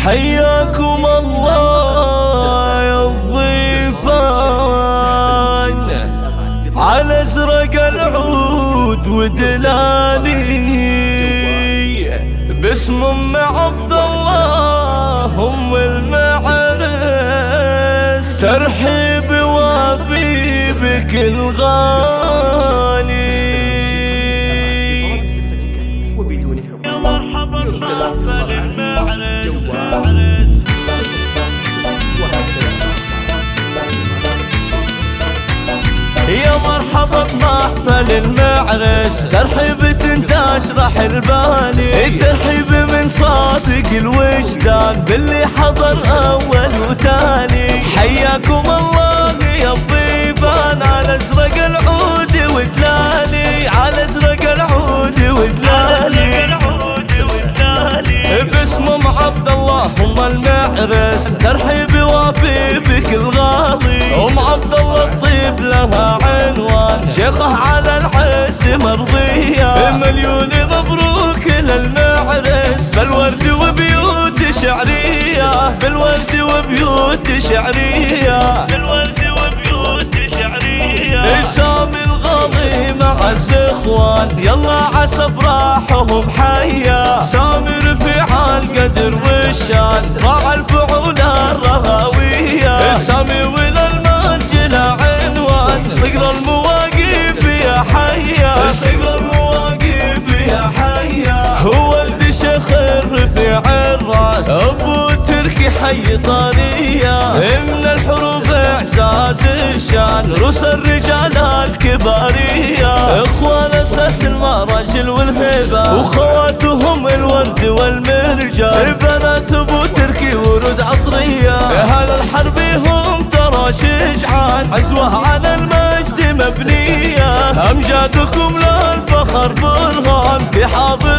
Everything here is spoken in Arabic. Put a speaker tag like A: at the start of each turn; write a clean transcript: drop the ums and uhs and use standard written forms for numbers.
A: حياكم الله يا الضيفان على ازرق العود ودلالي باسم ام عبد الله ام المعرس ترحيب وافي بكل غالي يا مرحبا بمحفل المعرس يا مرحبا بمحفل المعرس ترحيب تشرح البالي الترحيب من صادق الوجدان باللي حضر اول وتاني حياكم الله يا الضيفان على ازرق العود ودلالي على ازرق العود ودلالي باسم ام عبد الله ام المعرس ترحيب وافي بكل غالي ام عبد الله الطيب لها عنوان شيخه على العز مرضيه مليون مبروك للمعرس بالورد وبيوت شعريه بالورد وبيوت شعريه بالورد وبيوت شعريه سامي الغالي مع الزخوان يلا عسى افراحهم حيا سامي رفيع القدر والشان راعى الفعول الرهاويه سامي وللمنجل عنوان صقر المواقف يا حيا صقر المواقف يا حيا هو ولد شيخ الرفيع الراس ابو تركي حي طريه من الحروب اعزاز الشان روس الرجال الكباريه اخوان اساس المراجل والهبه وخواتهم الورد والمرجان بنات ابو تركي ورود عطريه اهل الحرب هم ترى شجعان عزوه على المجد مبنيه امجادكم للفخر برهان في حاضر